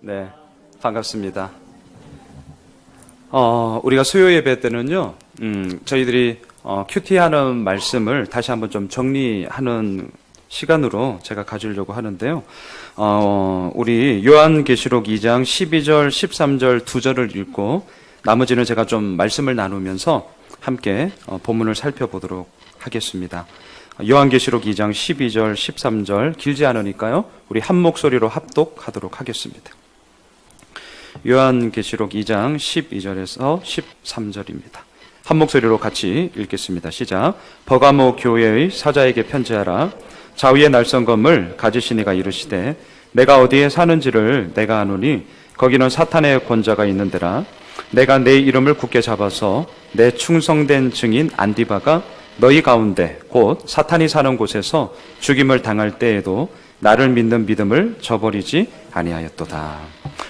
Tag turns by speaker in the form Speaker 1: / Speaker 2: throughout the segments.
Speaker 1: 네, 반갑습니다. 우리가 수요 예배 때는요, 저희들이 큐티하는 말씀을 다시 한번 좀 정리하는 시간으로 제가 가지려고 하는데요. 우리 요한계시록 2장 12절, 13절 두 절을 읽고 나머지는 제가 좀 말씀을 나누면서 함께 본문을 살펴보도록 하겠습니다. 요한계시록 2장 12절, 13절 길지 않으니까요. 우리 한 목소리로 합독하도록 하겠습니다. 요한계시록 2장 12절에서 13절입니다. 한 목소리로 같이 읽겠습니다. 시작. 버가모 교회의 사자에게 편지하라. 좌위의 날선 검을 가지신 이가 이르시되 내가 어디에 사는지를 내가 아노니 거기는 사탄의 권자가 있는 데라. 내가 내 이름을 굳게 잡아서 내 충성된 증인 안디바가 너희 가운데 곧 사탄이 사는 곳에서 죽임을 당할 때에도 나를 믿는 믿음을 저버리지 아니하였도다.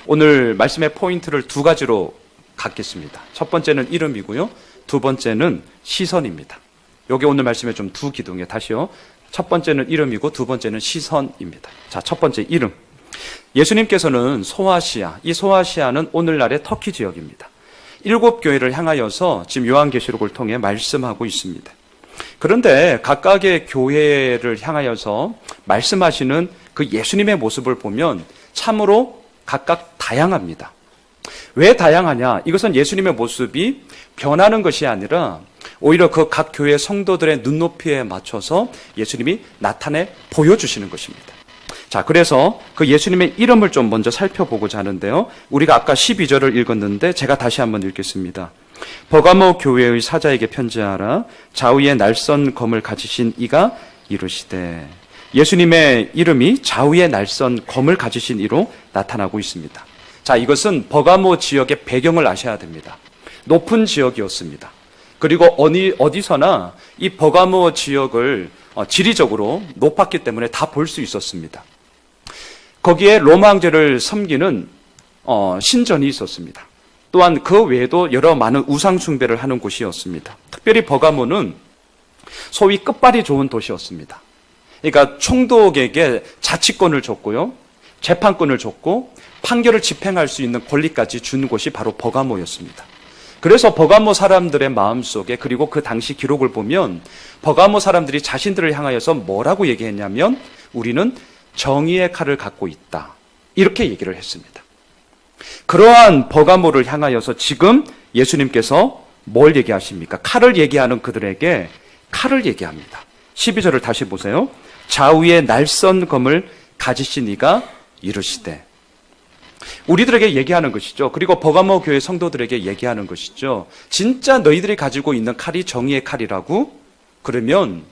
Speaker 1: 오늘 말씀의 포인트를 두 가지로 갖겠습니다. 첫 번째는 이름이고요. 두 번째는 시선입니다. 여기 오늘 말씀에 좀 두 기둥에 다시요. 첫 번째는 이름이고 두 번째는 시선입니다. 자, 첫 번째 이름. 예수님께서는 소아시아, 이 소아시아는 오늘날의 터키 지역입니다. 7교회를 향하여서 지금 요한계시록을 통해 말씀하고 있습니다. 그런데 각각의 교회를 향하여서 말씀하시는 그 예수님의 모습을 보면 참으로 각각 다양합니다. 왜 다양하냐? 이것은 예수님의 모습이 변하는 것이 아니라 오히려 그 각 교회 성도들의 눈높이에 맞춰서 예수님이 나타내 보여주시는 것입니다. 자, 그래서 그 예수님의 이름을 좀 먼저 살펴보고자 하는데요. 우리가 아까 12절을 읽었는데 제가 다시 한번 읽겠습니다. 버가모 교회의 사자에게 편지하라. 좌우에 날선 검을 가지신 이가 이르시되. 예수님의 이름이 좌우에 날선 검을 가지신 이로 나타나고 있습니다. 자, 이것은 버가모 지역의 배경을 아셔야 됩니다. 높은 지역이었습니다. 그리고 어디서나 이 버가모 지역을 지리적으로 높았기 때문에 다 볼 수 있었습니다. 거기에 로마 황제를 섬기는 신전이 있었습니다. 또한 그 외에도 여러 많은 우상 숭배를 하는 곳이었습니다. 특별히 버가모는 소위 끝발이 좋은 도시였습니다. 그러니까 총독에게 자치권을 줬고요. 재판권을 줬고 판결을 집행할 수 있는 권리까지 준 곳이 바로 버가모였습니다. 그래서 버가모 사람들의 마음속에 그리고 그 당시 기록을 보면 버가모 사람들이 자신들을 향하여서 뭐라고 얘기했냐면 우리는 정의의 칼을 갖고 있다. 이렇게 얘기를 했습니다. 그러한 버가모를 향하여서 지금 예수님께서 뭘 얘기하십니까? 칼을 얘기하는 그들에게 칼을 얘기합니다. 12절을 다시 보세요. 좌우에 날선 검을 가지신 이가 이르시되. 우리들에게 얘기하는 것이죠. 그리고 버가모 교회 성도들에게 얘기하는 것이죠. 진짜 너희들이 가지고 있는 칼이 정의의 칼이라고? 그러면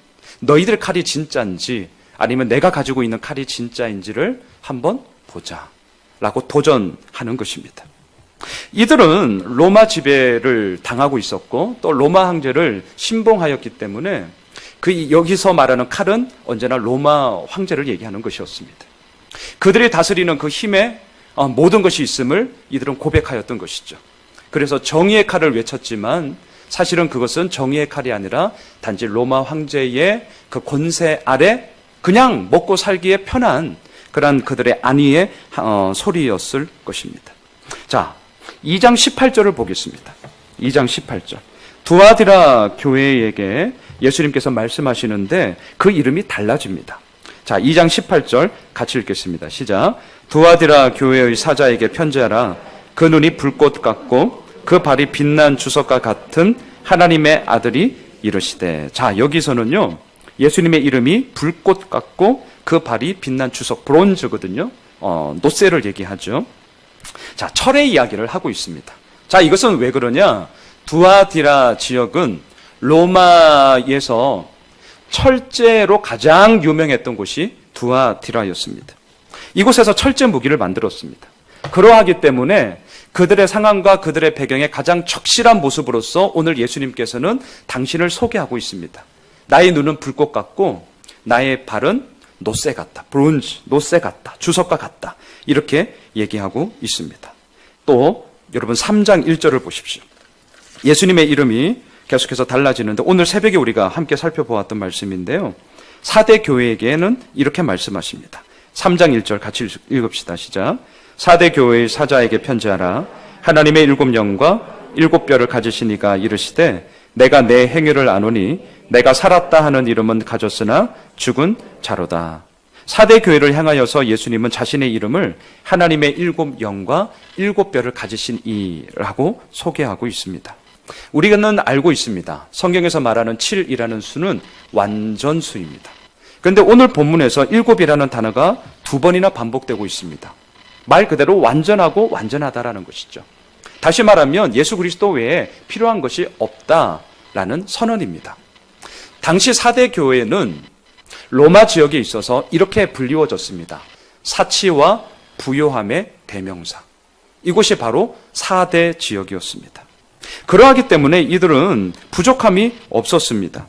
Speaker 1: 너희들 칼이 진짜인지 아니면 내가 가지고 있는 칼이 진짜인지를 한번 보자 라고 도전하는 것입니다. 이들은 로마 지배를 당하고 있었고 또 로마 황제를 신봉하였기 때문에 여기서 말하는 칼은 언제나 로마 황제를 얘기하는 것이었습니다. 그들이 다스리는 그 힘에 모든 것이 있음을 이들은 고백하였던 것이죠. 그래서 정의의 칼을 외쳤지만 사실은 그것은 정의의 칼이 아니라 단지 로마 황제의 그 권세 아래 그냥 먹고 살기에 편한 그런 그들의 안위의 소리였을 것입니다. 자, 2장 18절을 보겠습니다. 2장 18절. 두아디라 교회에게 예수님께서 말씀하시는데 그 이름이 달라집니다. 자, 2장 18절 같이 읽겠습니다. 시작. 두아디라 교회의 사자에게 편지하라. 그 눈이 불꽃 같고 그 발이 빛난 주석과 같은 하나님의 아들이 이르시되. 자, 여기서는요. 예수님의 이름이 불꽃 같고 그 발이 빛난 주석, 브론즈거든요. 노쇠를 얘기하죠. 자, 철의 이야기를 하고 있습니다. 자, 이것은 왜 그러냐? 두아디라 지역은 로마에서 철제로 가장 유명했던 곳이 두아디라였습니다. 이곳에서 철제 무기를 만들었습니다. 그러하기 때문에 그들의 상황과 그들의 배경에 가장 적실한 모습으로서 오늘 예수님께서는 당신을 소개하고 있습니다. 나의 눈은 불꽃 같고 나의 발은 노쇠 같다. 브론즈, 노쇠 같다. 주석과 같다. 이렇게 얘기하고 있습니다. 또 여러분 3장 1절을 보십시오. 예수님의 이름이 계속해서 달라지는데 오늘 새벽에 우리가 함께 살펴보았던 말씀인데요. 4대 교회에게는 이렇게 말씀하십니다. 3장 1절 같이 읽읍시다. 시작. 사대 교회의 사자에게 편지하라. 하나님의 7영과 7뼈를 가지신 이가 이르시되 내가 내 행위를 아노니 내가 살았다 하는 이름은 가졌으나 죽은 자로다. 사대 교회를 향하여서 예수님은 자신의 이름을 하나님의 7영과 7뼈를 가지신 이라고 소개하고 있습니다. 우리는 알고 있습니다. 성경에서 말하는 7이라는 수는 완전수입니다. 그런데 오늘 본문에서 7이라는 단어가 2번이나 반복되고 있습니다. 말 그대로 완전하고 완전하다라는 것이죠. 다시 말하면 예수 그리스도 외에 필요한 것이 없다라는 선언입니다. 당시 사대 교회는 로마 지역에 있어서 이렇게 불리워졌습니다. 사치와 부요함의 대명사. 이곳이 바로 사대 지역이었습니다. 그러하기 때문에 이들은 부족함이 없었습니다.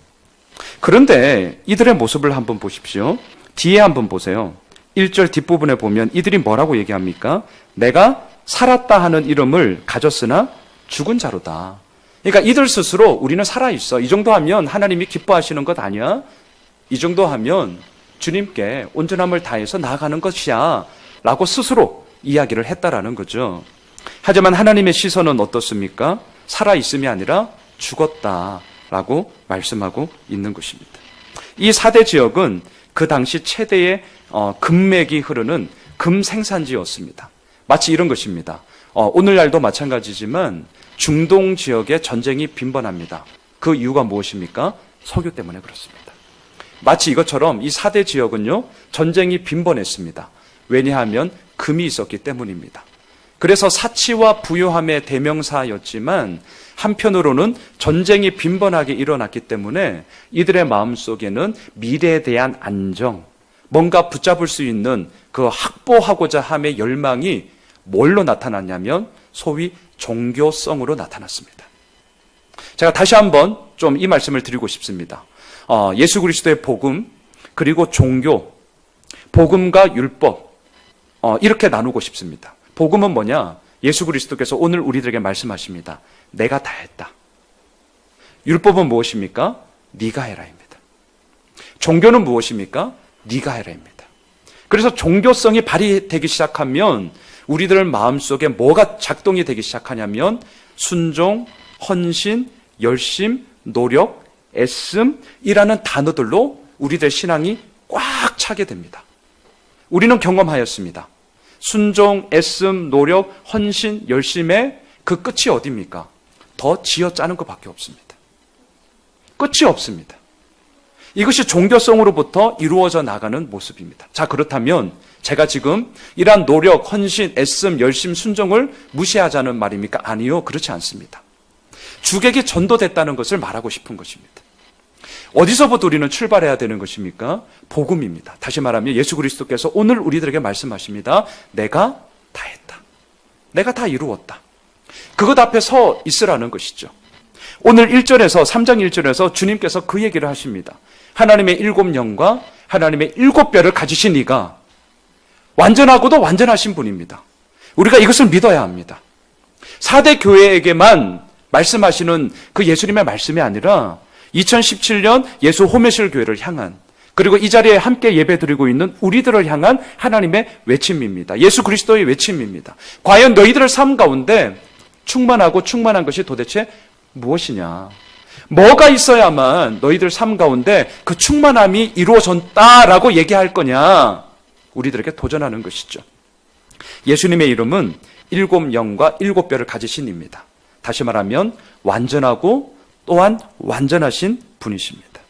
Speaker 1: 그런데 이들의 모습을 한번 보십시오. 뒤에 한번 보세요. 1절 뒷부분에 보면 이들이 뭐라고 얘기합니까? 내가 살았다 하는 이름을 가졌으나 죽은 자로다. 그러니까 이들 스스로 우리는 살아있어. 이 정도 하면 하나님이 기뻐하시는 것 아니야? 이 정도 하면 주님께 온전함을 다해서 나아가는 것이야 라고 스스로 이야기를 했다라는 거죠. 하지만 하나님의 시선은 어떻습니까? 살아있음이 아니라 죽었다라고 말씀하고 있는 것입니다. 이 사대 지역은 그 당시 최대의 금맥이 흐르는 금 생산지였습니다. 마치 이런 것입니다. 오늘날도 마찬가지지만 중동 지역에 전쟁이 빈번합니다. 그 이유가 무엇입니까? 석유 때문에 그렇습니다. 마치 이것처럼 이 사대 지역은요, 전쟁이 빈번했습니다. 왜냐하면 금이 있었기 때문입니다. 그래서 사치와 부요함의 대명사였지만 한편으로는 전쟁이 빈번하게 일어났기 때문에 이들의 마음속에는 미래에 대한 안정, 뭔가 붙잡을 수 있는 그 확보하고자 함의 열망이 뭘로 나타났냐면 소위 종교성으로 나타났습니다. 제가 다시 한번 좀 이 말씀을 드리고 싶습니다. 예수 그리스도의 복음, 그리고 종교, 복음과 율법, 이렇게 나누고 싶습니다. 복음은 뭐냐? 예수 그리스도께서 오늘 우리들에게 말씀하십니다. 내가 다 했다. 율법은 무엇입니까? 네가 해라입니다. 종교는 무엇입니까? 네가 해라입니다. 그래서 종교성이 발휘되기 시작하면 우리들 마음속에 뭐가 작동이 되기 시작하냐면 순종, 헌신, 열심, 노력, 애씀이라는 단어들로 우리들 신앙이 꽉 차게 됩니다. 우리는 경험하였습니다. 순종, 애씀, 노력, 헌신, 열심의 그 끝이 어디입니까? 더 쥐어짜는 것밖에 없습니다. 끝이 없습니다. 이것이 종교성으로부터 이루어져 나가는 모습입니다. 자, 그렇다면 제가 지금 이러한 노력, 헌신, 애씀, 열심, 순종을 무시하자는 말입니까? 아니요, 그렇지 않습니다. 주객이 전도됐다는 것을 말하고 싶은 것입니다. 어디서부터 우리는 출발해야 되는 것입니까? 복음입니다. 다시 말하면 예수 그리스도께서 오늘 우리들에게 말씀하십니다. 내가 다 했다. 내가 다 이루었다. 그것 앞에 서 있으라는 것이죠. 오늘 1절에서 3장 1절에서 주님께서 그 얘기를 하십니다. 하나님의 7영과 하나님의 7뼈를 가지신 이가 완전하고도 완전하신 분입니다. 우리가 이것을 믿어야 합니다. 4대 교회에게만 말씀하시는 그 예수님의 말씀이 아니라 2017년 예수 호메실 교회를 향한, 그리고 이 자리에 함께 예배드리고 있는 우리들을 향한 하나님의 외침입니다. 예수 그리스도의 외침입니다. 과연 너희들의 삶 가운데 충만하고 충만한 것이 도대체 무엇이냐? 뭐가 있어야만 너희들 삶 가운데 그 충만함이 이루어졌다라고 얘기할 거냐? 우리들에게 도전하는 것이죠. 예수님의 이름은 7영과 7뼈를 가지신 입니다. 다시 말하면 완전하고 또한 완전하신 분이십니다.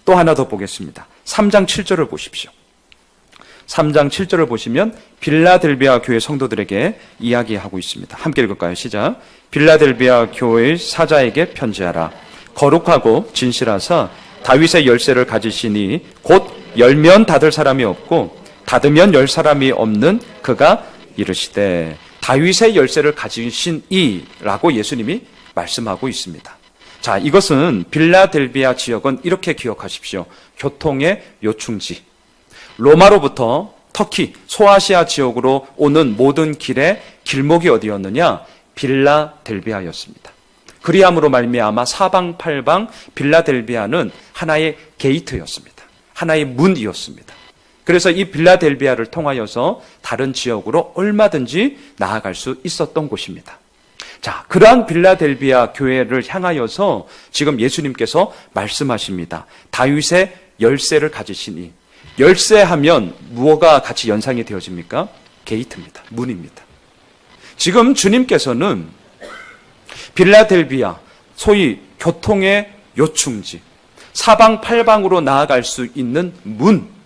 Speaker 1: 또 하나 더 보겠습니다. 3장 7절을 보십시오. 3장 7절을 보시면 빌라델비아 교회 성도들에게 이야기하고 있습니다. 함께 읽을까요? 시작. 빌라델비아 교회의 사자에게 편지하라. 거룩하고 진실하사 다윗의 열쇠를 가지시니 곧 열면 닫을 사람이 없고 닫으면 열 사람이 없는 그가 이르시되, 다윗의 열쇠를 가지신 이라고 예수님이 말씀하고 있습니다. 자, 이것은 빌라델비아 지역은 이렇게 기억하십시오. 교통의 요충지. 로마로부터 터키, 소아시아 지역으로 오는 모든 길의 길목이 어디였느냐? 빌라델비아였습니다. 그리함으로 말미암아 사방팔방 빌라델비아는 하나의 게이트였습니다. 하나의 문이었습니다. 그래서 이 빌라델비아를 통하여서 다른 지역으로 얼마든지 나아갈 수 있었던 곳입니다. 자, 그러한 빌라델비아 교회를 향하여서 지금 예수님께서 말씀하십니다. 다윗의 열쇠를 가지시니, 열쇠하면 무엇과 같이 연상이 되어집니까? 게이트입니다. 문입니다. 지금 주님께서는 빌라델비아, 소위 교통의 요충지, 사방팔방으로 나아갈 수 있는 문,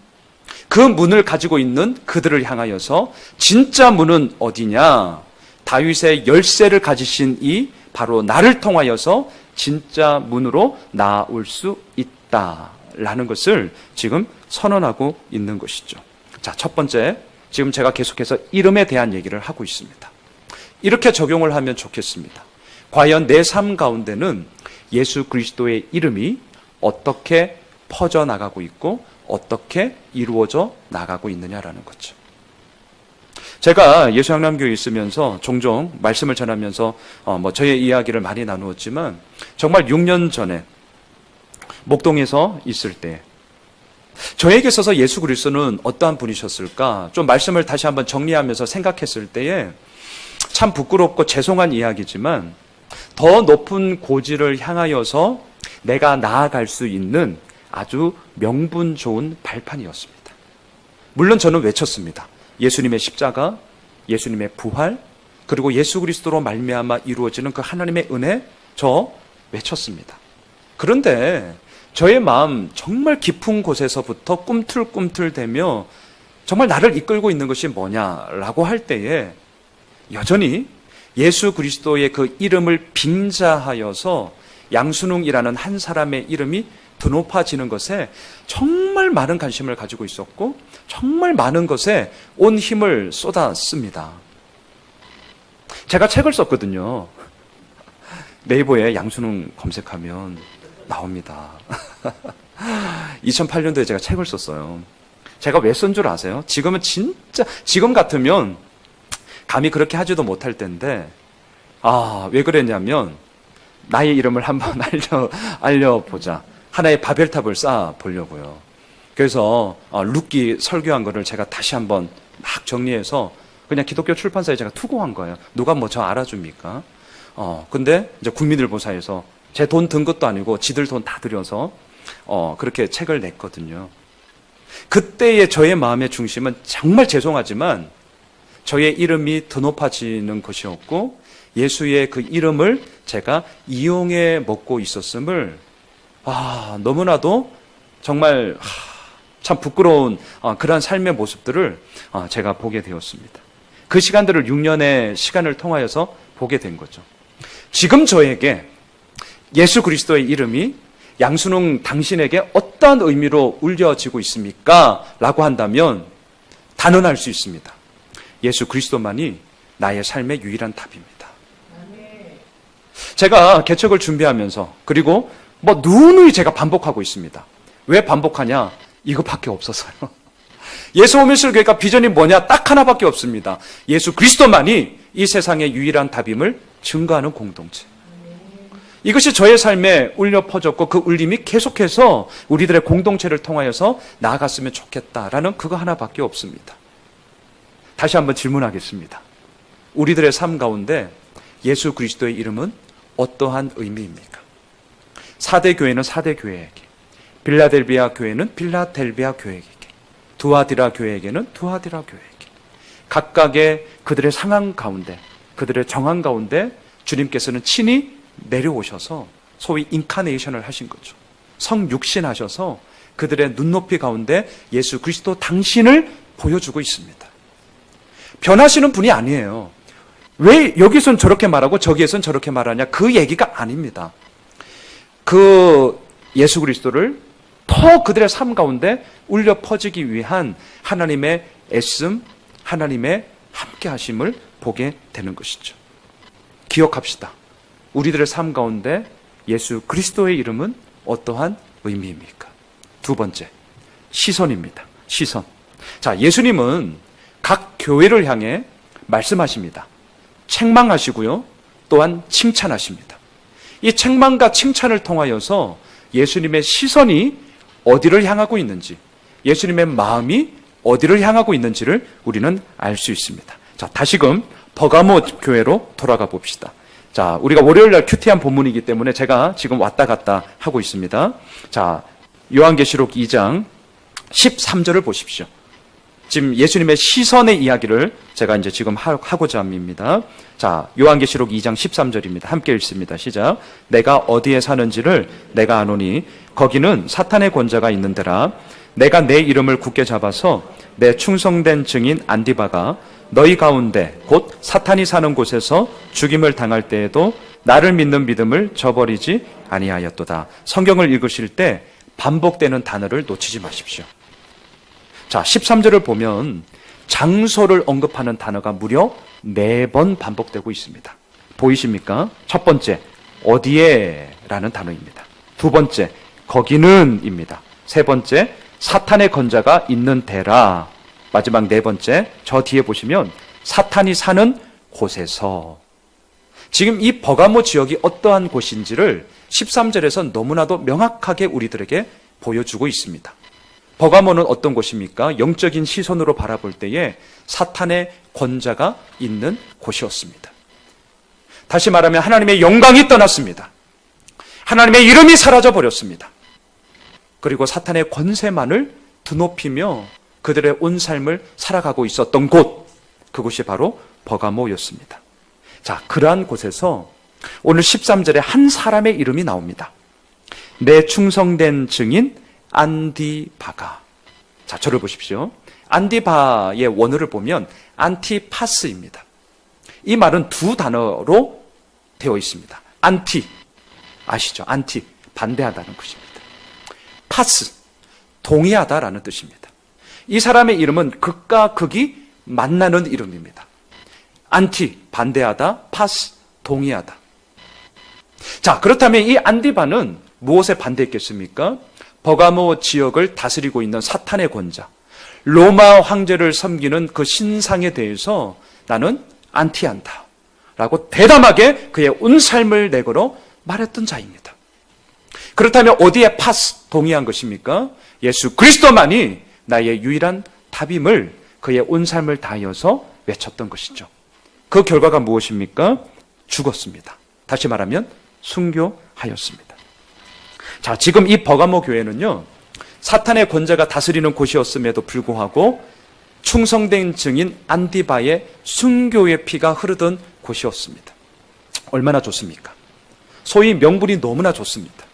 Speaker 1: 그 문을 가지고 있는 그들을 향하여서 진짜 문은 어디냐? 다윗의 열쇠를 가지신 이 바로 나를 통하여서 진짜 문으로 나올 수 있다라는 것을 지금 선언하고 있는 것이죠. 자, 첫 번째, 지금 제가 계속해서 이름에 대한 얘기를 하고 있습니다. 이렇게 적용을 하면 좋겠습니다. 과연 내 삶 가운데는 예수 그리스도의 이름이 어떻게 퍼져나가고 있고 어떻게 이루어져 나가고 있느냐라는 거죠. 제가 예수양남교회에 있으면서 종종 말씀을 전하면서 저의 이야기를 많이 나누었지만 정말 6년 전에 목동에서 있을 때 저에게 있어서 예수 그리스도는 어떠한 분이셨을까? 좀 말씀을 다시 한번 정리하면서 생각했을 때에 참 부끄럽고 죄송한 이야기지만 더 높은 고지를 향하여서 내가 나아갈 수 있는 아주 명분 좋은 발판이었습니다. 물론 저는 외쳤습니다. 예수님의 십자가, 예수님의 부활, 그리고 예수 그리스도로 말미암아 이루어지는 그 하나님의 은혜, 저 외쳤습니다. 그런데 저의 마음 정말 깊은 곳에서부터 꿈틀꿈틀대며 정말 나를 이끌고 있는 것이 뭐냐라고 할 때에 여전히 예수 그리스도의 그 이름을 빙자하여서 양순웅이라는 한 사람의 이름이 드높아지는 것에 정말 많은 관심을 가지고 있었고 정말 많은 것에 온 힘을 쏟았습니다. 제가 책을 썼거든요. 네이버에 양순웅 검색하면 나옵니다. 2008년도에 제가 책을 썼어요. 제가 왜 쓴 줄 아세요? 지금은 진짜 지금 같으면 감히 그렇게 하지도 못할 텐데 왜 그랬냐면 나의 이름을 한번 알려보자. 하나의 바벨탑을 쌓아 보려고요. 그래서 룻기 설교한 거를 제가 다시 한번 막 정리해서 그냥 기독교 출판사에 제가 투고한 거예요. 누가 저 알아줍니까? 근데 이제 국민일보사에서 제 돈 든 것도 아니고 지들 돈 다 들여서 그렇게 책을 냈거든요. 그때의 저의 마음의 중심은 정말 죄송하지만 저의 이름이 드높아지는 것이었고 예수의 그 이름을 제가 이용해 먹고 있었음을 너무나도 정말 참 부끄러운 그러한 삶의 모습들을 제가 보게 되었습니다. 그 시간들을 6년의 시간을 통하여서 보게 된 거죠. 지금 저에게 예수 그리스도의 이름이 양순웅 당신에게 어떠한 의미로 울려지고 있습니까? 라고 한다면 단언할 수 있습니다. 예수 그리스도만이 나의 삶의 유일한 답입니다. 제가 개척을 준비하면서 그리고 누누이 제가 반복하고 있습니다. 왜 반복하냐? 이거밖에 없어서요. 예수 오밀술교회가 비전이 뭐냐? 딱 하나밖에 없습니다. 예수 그리스도만이 이 세상의 유일한 답임을 증거하는 공동체. 이것이 저의 삶에 울려 퍼졌고 그 울림이 계속해서 우리들의 공동체를 통하여서 나아갔으면 좋겠다라는 그거 하나밖에 없습니다. 다시 한번 질문하겠습니다. 우리들의 삶 가운데 예수 그리스도의 이름은 어떠한 의미입니까? 4대 교회는 4대 교회에게, 빌라델비아 교회는 빌라델비아 교회에게, 두아디라 교회에게는 두아디라 교회에게, 각각의 그들의 상황 가운데, 그들의 정황 가운데 주님께서는 친히 내려오셔서 소위 인카네이션을 하신 거죠. 성육신하셔서 그들의 눈높이 가운데 예수 그리스도 당신을 보여주고 있습니다. 변하시는 분이 아니에요. 왜 여기선 저렇게 말하고 저기에선 저렇게 말하냐? 그 얘기가 아닙니다. 그 예수 그리스도를 더 그들의 삶 가운데 울려 퍼지기 위한 하나님의 애씀, 하나님의 함께 하심을 보게 되는 것이죠. 기억합시다. 우리들의 삶 가운데 예수 그리스도의 이름은 어떠한 의미입니까? 두 번째, 시선입니다. 시선. 자, 예수님은 각 교회를 향해 말씀하십니다. 책망하시고요. 또한 칭찬하십니다. 이 책망과 칭찬을 통하여서 예수님의 시선이 어디를 향하고 있는지, 예수님의 마음이 어디를 향하고 있는지를 우리는 알 수 있습니다. 자, 다시금 버가모 교회로 돌아가 봅시다. 자, 우리가 월요일날 큐티한 본문이기 때문에 제가 지금 왔다 갔다 하고 있습니다. 자, 요한계시록 2장 13절을 보십시오. 지금 예수님의 시선의 이야기를 제가 이제 지금 하고자 합니다. 자, 요한계시록 2장 13절입니다. 함께 읽습니다. 시작. 내가 어디에 사는지를 내가 아노니 거기는 사탄의 권자가 있는 데라. 내가 내 이름을 굳게 잡아서 내 충성된 증인 안디바가 너희 가운데 곧 사탄이 사는 곳에서 죽임을 당할 때에도 나를 믿는 믿음을 저버리지 아니하였도다. 성경을 읽으실 때 반복되는 단어를 놓치지 마십시오. 자, 13절을 보면 장소를 언급하는 단어가 무려 4번 반복되고 있습니다. 보이십니까? 첫 번째, 어디에 라는 단어입니다. 두 번째, 거기는 입니다. 세 번째, 사탄의 권자가 있는 데라. 마지막 네 번째, 저 뒤에 보시면 사탄이 사는 곳에서. 지금 이 버가모 지역이 어떠한 곳인지를 13절에서 너무나도 명확하게 우리들에게 보여주고 있습니다. 버가모는 어떤 곳입니까? 영적인 시선으로 바라볼 때에 사탄의 권자가 있는 곳이었습니다. 다시 말하면 하나님의 영광이 떠났습니다. 하나님의 이름이 사라져 버렸습니다. 그리고 사탄의 권세만을 드높이며 그들의 온 삶을 살아가고 있었던 곳, 그곳이 바로 버가모였습니다. 자, 그러한 곳에서 오늘 13절에 한 사람의 이름이 나옵니다. 내 충성된 증인 안디바가. 자, 저를 보십시오. 안디바의 원어를 보면 안티파스입니다. 이 말은 두 단어로 되어 있습니다. 안티, 아시죠? 안티, 반대하다는 것입니다. 파스, 동의하다라는 뜻입니다. 이 사람의 이름은 극과 극이 만나는 이름입니다. 안티, 반대하다, 파스, 동의하다. 자, 그렇다면 이 안디바는 무엇에 반대했겠습니까? 버가모 지역을 다스리고 있는 사탄의 권자, 로마 황제를 섬기는 그 신상에 대해서 나는 안티한다 라고 대담하게 그의 온 삶을 내걸어 말했던 자입니다. 그렇다면 어디에 파스, 동의한 것입니까? 예수 그리스도만이 나의 유일한 답임을 그의 온 삶을 다하여서 외쳤던 것이죠. 그 결과가 무엇입니까? 죽었습니다. 다시 말하면 순교하였습니다. 자, 지금 이 버가모 교회는요, 사탄의 권자가 다스리는 곳이었음에도 불구하고 충성된 증인 안디바의 순교의 피가 흐르던 곳이었습니다. 얼마나 좋습니까? 소위 명분이 너무나 좋습니다.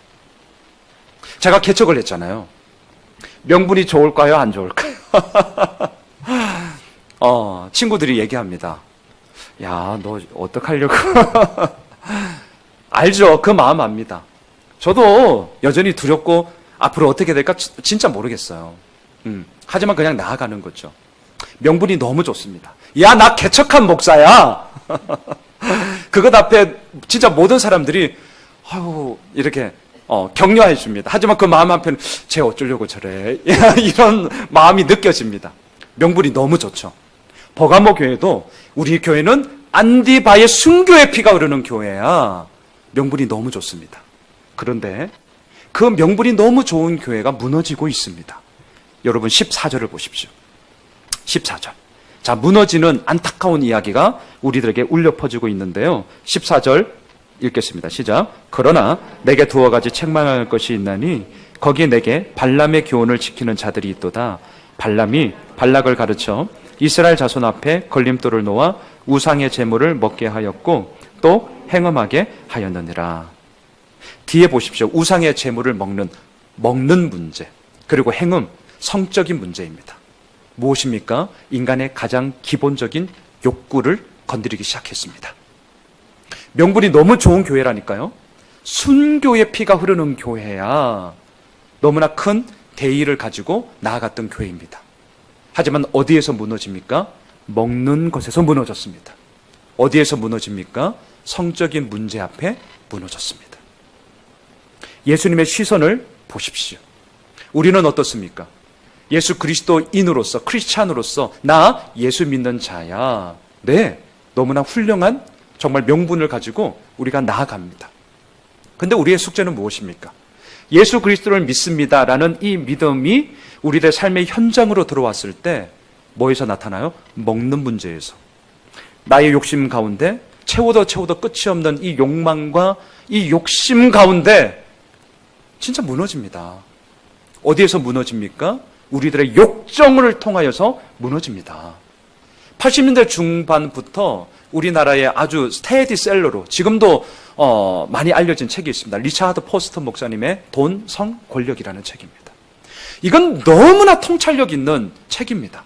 Speaker 1: 제가 개척을 했잖아요. 명분이 좋을까요? 안 좋을까요? 친구들이 얘기합니다. 야, 너 어떡하려고? 알죠? 그 마음 압니다. 저도 여전히 두렵고 앞으로 어떻게 될까 진짜 모르겠어요. 하지만 그냥 나아가는 거죠. 명분이 너무 좋습니다. 야, 나 개척한 목사야. 그것 앞에 진짜 모든 사람들이 이렇게 격려해 줍니다. 하지만 그 마음 한편은 쟤 어쩌려고 저래. 이런 마음이 느껴집니다. 명분이 너무 좋죠. 버가모 교회도 우리 교회는 안디바의 순교의 피가 흐르는 교회야. 명분이 너무 좋습니다. 그런데 그 명분이 너무 좋은 교회가 무너지고 있습니다. 여러분 14절을 보십시오. 14절. 자, 무너지는 안타까운 이야기가 우리들에게 울려 퍼지고 있는데요. 14절 읽겠습니다. 시작. 그러나 내게 두어 가지 책망할 것이 있나니 거기에 내게 발람의 교훈을 지키는 자들이 있도다. 발람이 발락을 가르쳐 이스라엘 자손 앞에 걸림돌을 놓아 우상의 제물을 먹게 하였고 또 행음하게 하였느니라. 뒤에 보십시오. 우상의 제물을 먹는 문제, 그리고 행음, 성적인 문제입니다. 무엇입니까? 인간의 가장 기본적인 욕구를 건드리기 시작했습니다. 명분이 너무 좋은 교회라니까요. 순교의 피가 흐르는 교회야. 너무나 큰 대의를 가지고 나아갔던 교회입니다. 하지만 어디에서 무너집니까? 먹는 것에서 무너졌습니다. 어디에서 무너집니까? 성적인 문제 앞에 무너졌습니다. 예수님의 시선을 보십시오. 우리는 어떻습니까? 예수 그리스도인으로서, 크리스찬으로서 나 예수 믿는 자야. 네, 너무나 훌륭한 정말 명분을 가지고 우리가 나아갑니다. 근데 우리의 숙제는 무엇입니까? 예수 그리스도를 믿습니다라는 이 믿음이 우리들의 삶의 현장으로 들어왔을 때 뭐에서 나타나요? 먹는 문제에서. 나의 욕심 가운데 채워도 끝이 없는 이 욕망과 이 욕심 가운데 진짜 무너집니다. 어디에서 무너집니까? 우리들의 욕정을 통하여서 무너집니다. 80년대 중반부터 우리나라의 아주 스테디셀러로 지금도 많이 알려진 책이 있습니다. 리차드 포스터 목사님의 돈, 성, 권력이라는 책입니다. 이건 너무나 통찰력 있는 책입니다.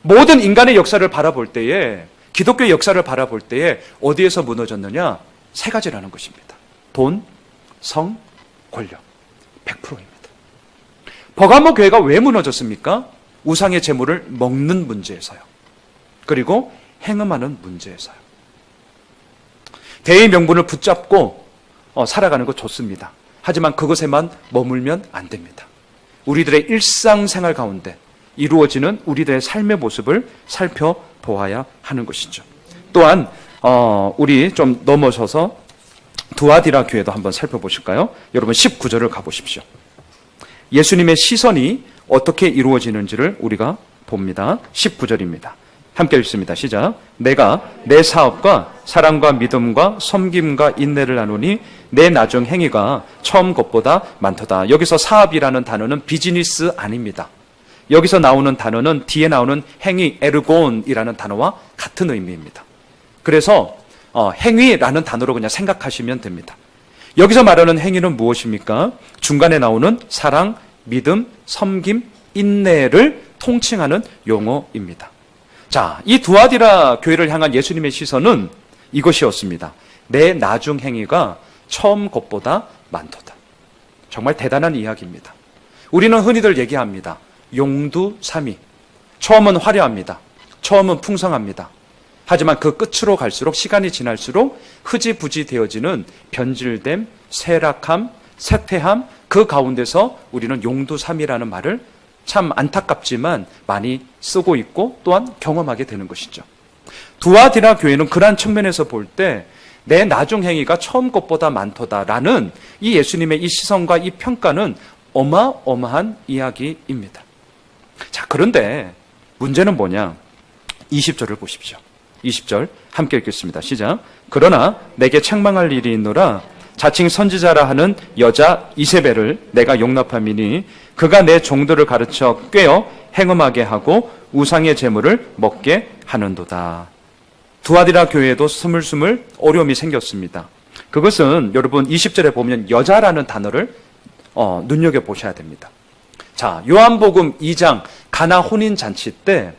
Speaker 1: 모든 인간의 역사를 바라볼 때에, 기독교의 역사를 바라볼 때에 어디에서 무너졌느냐? 세 가지라는 것입니다. 돈, 성, 권력. 100%입니다. 버가모 교회가 왜 무너졌습니까? 우상의 재물을 먹는 문제에서요. 그리고 행음하는 문제에서요. 대의 명분을 붙잡고 살아가는 것 좋습니다. 하지만 그것에만 머물면 안 됩니다. 우리들의 일상생활 가운데 이루어지는 우리들의 삶의 모습을 살펴보아야 하는 것이죠. 또한 우리 좀 넘어서서 두아디라 교회도 한번 살펴보실까요? 여러분 19절을 가보십시오. 예수님의 시선이 어떻게 이루어지는지를 우리가 봅니다. 19절입니다. 함께 읽습니다. 시작. 내가 내 사업과 사랑과 믿음과 섬김과 인내를 나누니 내 나중 행위가 처음 것보다 많도다. 여기서 사업이라는 단어는 비즈니스 아닙니다. 여기서 나오는 단어는 뒤에 나오는 행위, 에르곤이라는 단어와 같은 의미입니다. 그래서 행위라는 단어로 그냥 생각하시면 됩니다. 여기서 말하는 행위는 무엇입니까? 중간에 나오는 사랑, 믿음, 섬김, 인내를 통칭하는 용어입니다. 자, 이 두아디라 교회를 향한 예수님의 시선은 이것이었습니다. 내 나중 행위가 처음 것보다 많도다. 정말 대단한 이야기입니다. 우리는 흔히들 얘기합니다. 용두삼위. 처음은 화려합니다. 처음은 풍성합니다. 하지만 그 끝으로 갈수록, 시간이 지날수록 흐지부지 되어지는 변질됨, 쇠락함, 쇠퇴함, 그 가운데서 우리는 용두삼위라는 말을 참 안타깝지만 많이 쓰고 있고 또한 경험하게 되는 것이죠. 두아디라 교회는 그러한 측면에서 볼 때 내 나중 행위가 처음 것보다 많도다라는 이 예수님의 이 시선과 이 평가는 어마어마한 이야기입니다. 자, 그런데 문제는 뭐냐? 20절을 보십시오. 20절 함께 읽겠습니다. 시작. 그러나 내게 책망할 일이 있노라. 자칭 선지자라 하는 여자 이세벨을 내가 용납함이니 그가 내 종들을 가르쳐 꿰어 행음하게 하고 우상의 재물을 먹게 하는도다. 두아디라 교회에도 스물스물 어려움이 생겼습니다. 그것은 여러분 20절에 보면 여자라는 단어를 눈여겨보셔야 됩니다. 자, 요한복음 2장 가나 혼인잔치 때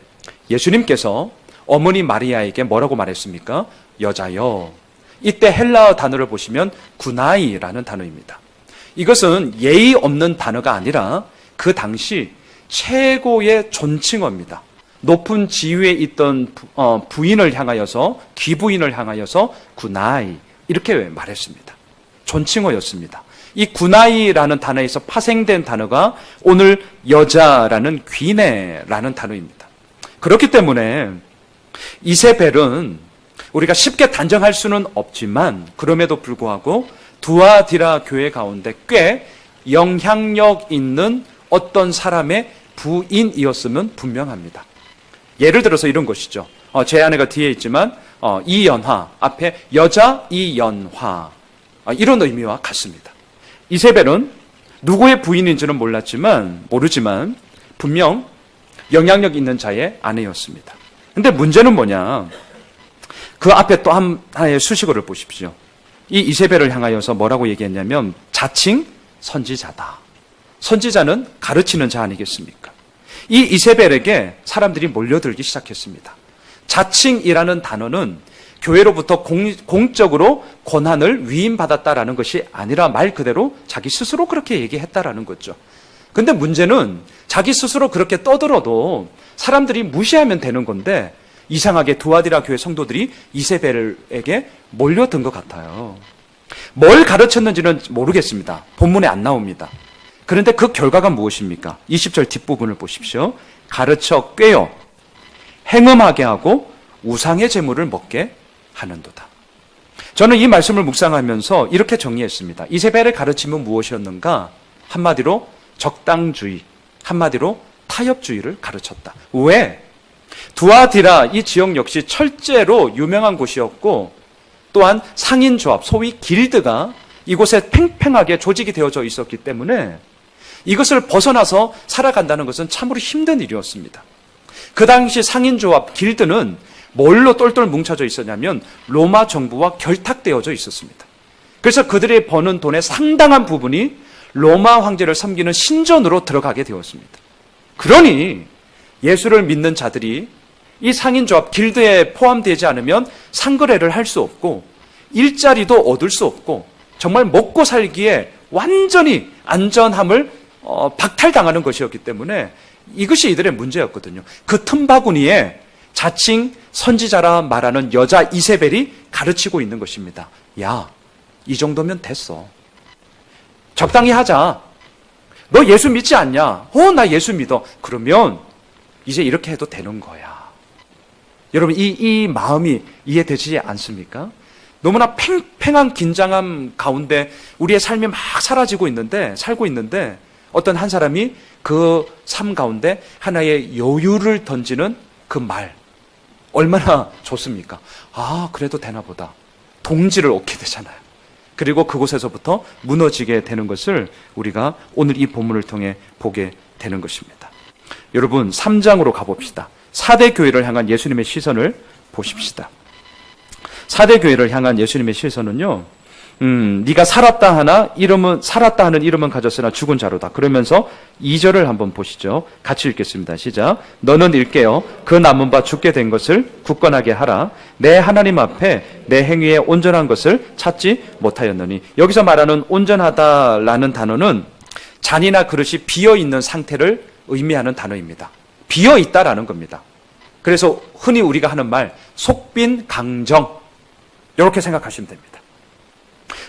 Speaker 1: 예수님께서 어머니 마리아에게 뭐라고 말했습니까? 여자여. 이때 헬라어 단어를 보시면 구나이라는 단어입니다. 이것은 예의 없는 단어가 아니라 그 당시 최고의 존칭어입니다. 높은 지위에 있던 부인을 향하여서, 귀부인을 향하여서 구나이 이렇게 말했습니다. 존칭어였습니다. 이 구나이라는 단어에서 파생된 단어가 오늘 여자라는 귀내라는 단어입니다. 그렇기 때문에 이세벨은 우리가 쉽게 단정할 수는 없지만 그럼에도 불구하고 두아디라 교회 가운데 꽤 영향력 있는 어떤 사람의 부인이었으면 분명합니다. 예를 들어서 이런 것이죠. 제 아내가 뒤에 있지만 이연화 앞에 여자 이연화 이런 의미와 같습니다. 이세벨은 누구의 부인인지는 모르지만 분명 영향력 있는 자의 아내였습니다. 근데 문제는 뭐냐? 그 앞에 또 하나의 수식어를 보십시오. 이 이세벨을 향하여서 뭐라고 얘기했냐면 자칭 선지자다. 선지자는 가르치는 자 아니겠습니까? 이 이세벨에게 사람들이 몰려들기 시작했습니다. 자칭이라는 단어는 교회로부터 공적으로 권한을 위임받았다라는 것이 아니라 말 그대로 자기 스스로 그렇게 얘기했다라는 거죠. 근데 문제는 자기 스스로 그렇게 떠들어도 사람들이 무시하면 되는 건데 이상하게 두아디라 교회 성도들이 이세벨에게 몰려든 것 같아요. 뭘 가르쳤는지는 모르겠습니다. 본문에 안 나옵니다. 그런데 그 결과가 무엇입니까? 20절 뒷부분을 보십시오. 가르쳐 꿰어 행음하게 하고 우상의 재물을 먹게 하는도다. 저는 이 말씀을 묵상하면서 이렇게 정리했습니다. 이세벨의 가르침은 무엇이었는가? 한마디로 적당주의, 한마디로 타협주의를 가르쳤다. 왜? 두아디라 이 지역 역시 철제로 유명한 곳이었고, 또한 상인조합, 소위 길드가 이곳에 팽팽하게 조직이 되어져 있었기 때문에 이것을 벗어나서 살아간다는 것은 참으로 힘든 일이었습니다. 그 당시 상인조합, 길드는 뭘로 똘똘 뭉쳐져 있었냐면 로마 정부와 결탁되어져 있었습니다. 그래서 그들이 버는 돈의 상당한 부분이 로마 황제를 섬기는 신전으로 들어가게 되었습니다. 그러니 예수를 믿는 자들이 이 상인조합, 길드에 포함되지 않으면 상거래를 할 수 없고 일자리도 얻을 수 없고 정말 먹고 살기에 완전히 안전함을 박탈당하는 것이었기 때문에 이것이 이들의 문제였거든요. 그 틈바구니에 자칭 선지자라 말하는 여자 이세벨이 가르치고 있는 것입니다. 야, 이 정도면 됐어. 적당히 하자. 너 예수 믿지 않냐? 나 예수 믿어. 그러면 이제 이렇게 해도 되는 거야. 여러분, 이 마음이 이해되지 않습니까? 너무나 팽팽한 긴장함 가운데 우리의 삶이 막 살고 있는데 어떤 한 사람이 그 삶 가운데 하나의 여유를 던지는 그 말, 얼마나 좋습니까? 그래도 되나 보다. 동지를 얻게 되잖아요. 그리고 그곳에서부터 무너지게 되는 것을 우리가 오늘 이 본문을 통해 보게 되는 것입니다. 여러분, 3장으로 가봅시다. 4대 교회를 향한 예수님의 시선을 보십시다. 4대 교회를 향한 예수님의 시선은요, 네가 살았다 하는 이름은 가졌으나 죽은 자로다. 그러면서 2절을 한번 보시죠. 같이 읽겠습니다. 시작. 너는 일깨어 그 남은 바 죽게 된 것을 굳건하게 하라. 내 하나님 앞에 내 행위에 온전한 것을 찾지 못하였느니. 여기서 말하는 온전하다라는 단어는 잔이나 그릇이 비어있는 상태를 의미하는 단어입니다. 비어있다라는 겁니다. 그래서 흔히 우리가 하는 말, 속빈 강정, 이렇게 생각하시면 됩니다.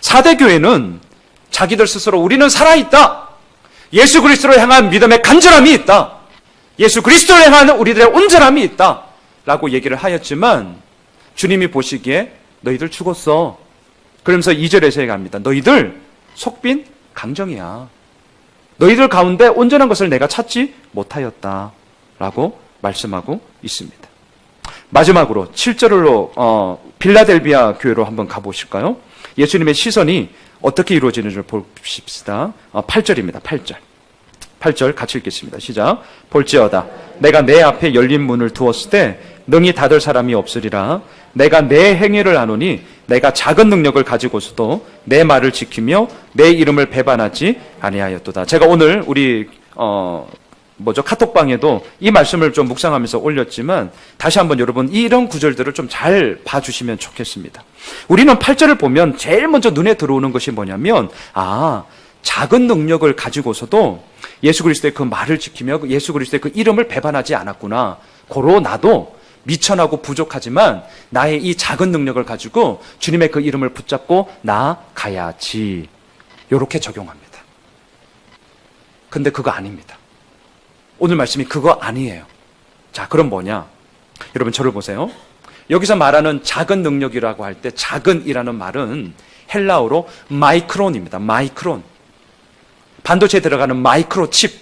Speaker 1: 4대 교회는 자기들 스스로 우리는 살아있다. 예수 그리스도를 향한 믿음의 간절함이 있다. 예수 그리스도를 향한 우리들의 온전함이 있다. 라고 얘기를 하였지만 주님이 보시기에 너희들 죽었어. 그러면서 2절에서 얘기합니다. 너희들 속빈 강정이야. 너희들 가운데 온전한 것을 내가 찾지 못하였다. 라고 말씀하고 있습니다. 마지막으로 7절로 빌라델비아 교회로 한번 가보실까요? 예수님의 시선이 어떻게 이루어지는지를 봅시다. 8절입니다. 8절 같이 읽겠습니다. 시작. 볼지어다 내가 내 앞에 열린 문을 두었을 때 능히 닫을 사람이 없으리라. 내가 내 행위를 아노니 내가 작은 능력을 가지고서도 내 말을 지키며 내 이름을 배반하지 아니하였도다. 제가 오늘 우리 카톡방에도 이 말씀을 좀 묵상하면서 올렸지만 다시 한번 여러분 이런 구절들을 좀 잘 봐주시면 좋겠습니다. 우리는 8절을 보면 제일 먼저 눈에 들어오는 것이 뭐냐면 작은 능력을 가지고서도 예수 그리스도의 그 말을 지키며 예수 그리스도의 그 이름을 배반하지 않았구나. 고로 나도 미천하고 부족하지만 나의 이 작은 능력을 가지고 주님의 그 이름을 붙잡고 나아가야지. 이렇게 적용합니다. 근데 그거 아닙니다. 오늘 말씀이 그거 아니에요. 자, 그럼 뭐냐? 여러분 저를 보세요. 여기서 말하는 작은 능력이라고 할 때 작은이라는 말은 헬라어로 마이크론입니다. 마이크론. 반도체에 들어가는 마이크로칩.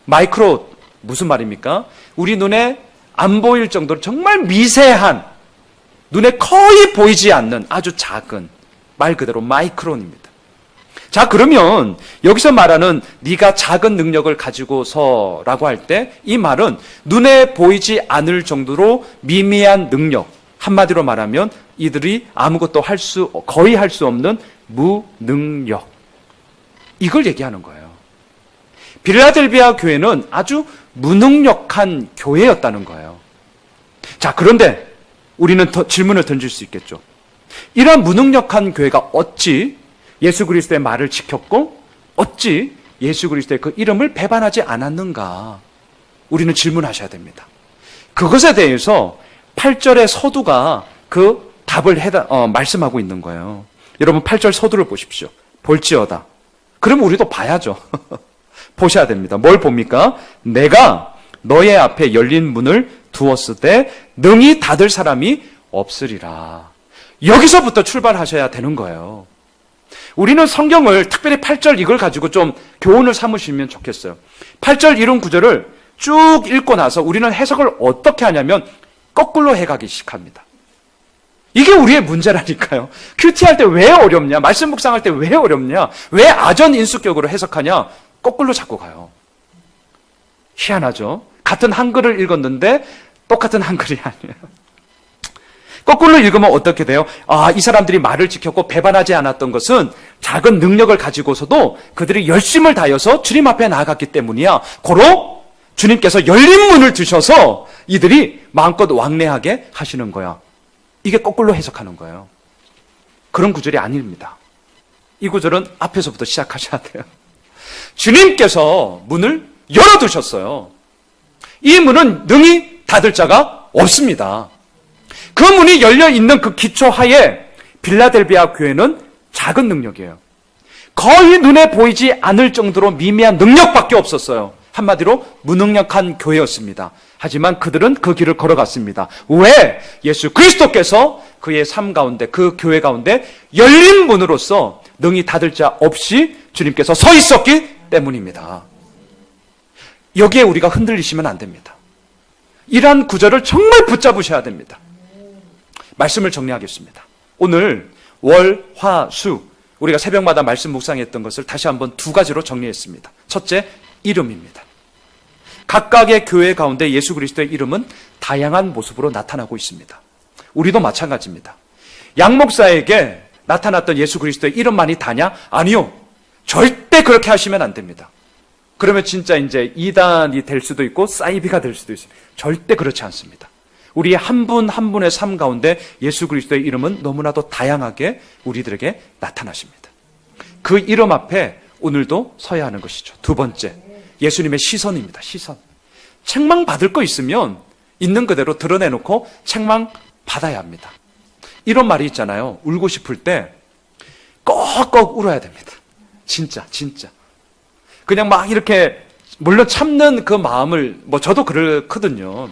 Speaker 1: 마이크로 무슨 말입니까? 우리 눈에 안 보일 정도로 정말 미세한, 눈에 거의 보이지 않는 아주 작은, 말 그대로 마이크론입니다. 자, 그러면 여기서 말하는 네가 작은 능력을 가지고서라고 할 때 이 말은 눈에 보이지 않을 정도로 미미한 능력, 한마디로 말하면 이들이 아무것도 거의 할 수 없는 무능력, 이걸 얘기하는 거예요. 빌라델비아 교회는 아주 무능력한 교회였다는 거예요. 자, 그런데 우리는 더 질문을 던질 수 있겠죠. 이러한 무능력한 교회가 어찌 예수 그리스도의 말을 지켰고 어찌 예수 그리스도의 그 이름을 배반하지 않았는가? 우리는 질문하셔야 됩니다. 그것에 대해서 8절의 서두가 그 답을 말씀하고 있는 거예요. 여러분 8절 서두를 보십시오. 볼지어다. 그럼 우리도 봐야죠. 보셔야 됩니다. 뭘 봅니까? 내가 너의 앞에 열린 문을 두었을 때 능히 닫을 사람이 없으리라. 여기서부터 출발하셔야 되는 거예요. 우리는 성경을 특별히 8절 이걸 가지고 좀 교훈을 삼으시면 좋겠어요. 8절 이런 구절을 쭉 읽고 나서 우리는 해석을 어떻게 하냐면 거꾸로 해가기 시작합니다. 이게 우리의 문제라니까요. 큐티할 때 왜 어렵냐? 말씀 묵상할 때 왜 어렵냐? 왜 아전인수격으로 해석하냐? 거꾸로 자꾸 가요. 희한하죠? 같은 한글을 읽었는데 똑같은 한글이 아니에요. 거꾸로 읽으면 어떻게 돼요? 이 사람들이 말을 지켰고 배반하지 않았던 것은 작은 능력을 가지고서도 그들이 열심을 다해서 주님 앞에 나아갔기 때문이야. 고로 주님께서 열린 문을 두셔서 이들이 마음껏 왕래하게 하시는 거야. 이게 거꾸로 해석하는 거예요. 그런 구절이 아닙니다. 이 구절은 앞에서부터 시작하셔야 돼요. 주님께서 문을 열어두셨어요. 이 문은 능히 닫을 자가 없습니다. 그 문이 열려있는 그 기초하에 빌라델비아 교회는 작은 능력이에요. 거의 눈에 보이지 않을 정도로 미미한 능력밖에 없었어요. 한마디로 무능력한 교회였습니다. 하지만 그들은 그 길을 걸어갔습니다. 왜? 예수 그리스도께서 그의 삶 가운데, 그 교회 가운데 열린 문으로서 능히 닫을 자 없이 주님께서 서 있었기 때문입니다. 여기에 우리가 흔들리시면 안 됩니다. 이러한 구절을 정말 붙잡으셔야 됩니다. 말씀을 정리하겠습니다. 오늘 월, 화, 수 우리가 새벽마다 말씀 묵상했던 것을 다시 한번 두 가지로 정리했습니다. 첫째, 이름입니다. 각각의 교회 가운데 예수 그리스도의 이름은 다양한 모습으로 나타나고 있습니다. 우리도 마찬가지입니다. 양 목사에게 나타났던 예수 그리스도의 이름만이 다냐? 아니요. 절대 그렇게 하시면 안 됩니다. 그러면 진짜 이제 이단이 될 수도 있고 사이비가 될 수도 있어요. 절대 그렇지 않습니다. 우리 한 분 한 분의 삶 가운데 예수 그리스도의 이름은 너무나도 다양하게 우리들에게 나타나십니다. 그 이름 앞에 오늘도 서야 하는 것이죠. 두 번째, 예수님의 시선입니다. 시선. 책망 받을 거 있으면 있는 그대로 드러내놓고 책망 받아야 합니다. 이런 말이 있잖아요. 울고 싶을 때 꺽꺽 울어야 됩니다. 진짜. 그냥 막 이렇게 물론 참는 그 마음을 저도 그렇거든요.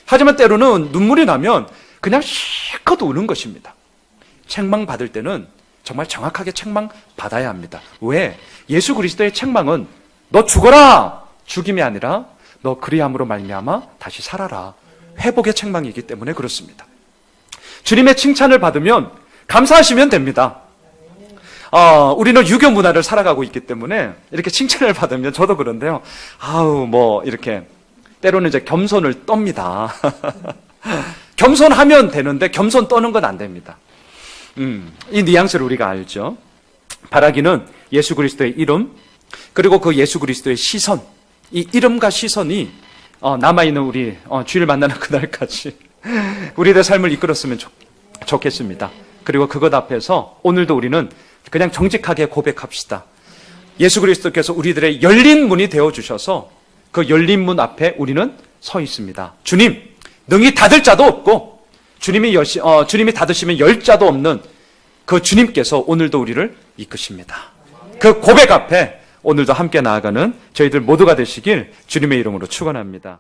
Speaker 1: 하지만 때로는 눈물이 나면 그냥 실컷 우는 것입니다. 책망 받을 때는 정말 정확하게 책망 받아야 합니다. 왜? 예수 그리스도의 책망은 너 죽어라! 죽임이 아니라 너 그리함으로 말미암아 다시 살아라. 회복의 책망이기 때문에 그렇습니다. 주님의 칭찬을 받으면 감사하시면 됩니다. 우리는 유교 문화를 살아가고 있기 때문에 이렇게 칭찬을 받으면 저도 그런데요. 이렇게 때로는 이제 겸손을 떱니다. 겸손하면 되는데 겸손 떠는 건 안 됩니다. 이 뉘앙스를 우리가 알죠. 바라기는 예수 그리스도의 이름, 그리고 그 예수 그리스도의 시선, 이 이름과 시선이 남아있는 우리 주일 만나는 그날까지 우리들의 삶을 이끌었으면 좋겠습니다. 그리고 그것 앞에서 오늘도 우리는 그냥 정직하게 고백합시다. 예수 그리스도께서 우리들의 열린 문이 되어주셔서 그 열린 문 앞에 우리는 서 있습니다. 주님, 능히 닫을 자도 없고 주님이 닫으시면 열 자도 없는 그 주님께서 오늘도 우리를 이끄십니다. 그 고백 앞에 오늘도 함께 나아가는 저희들 모두가 되시길 주님의 이름으로 축원합니다.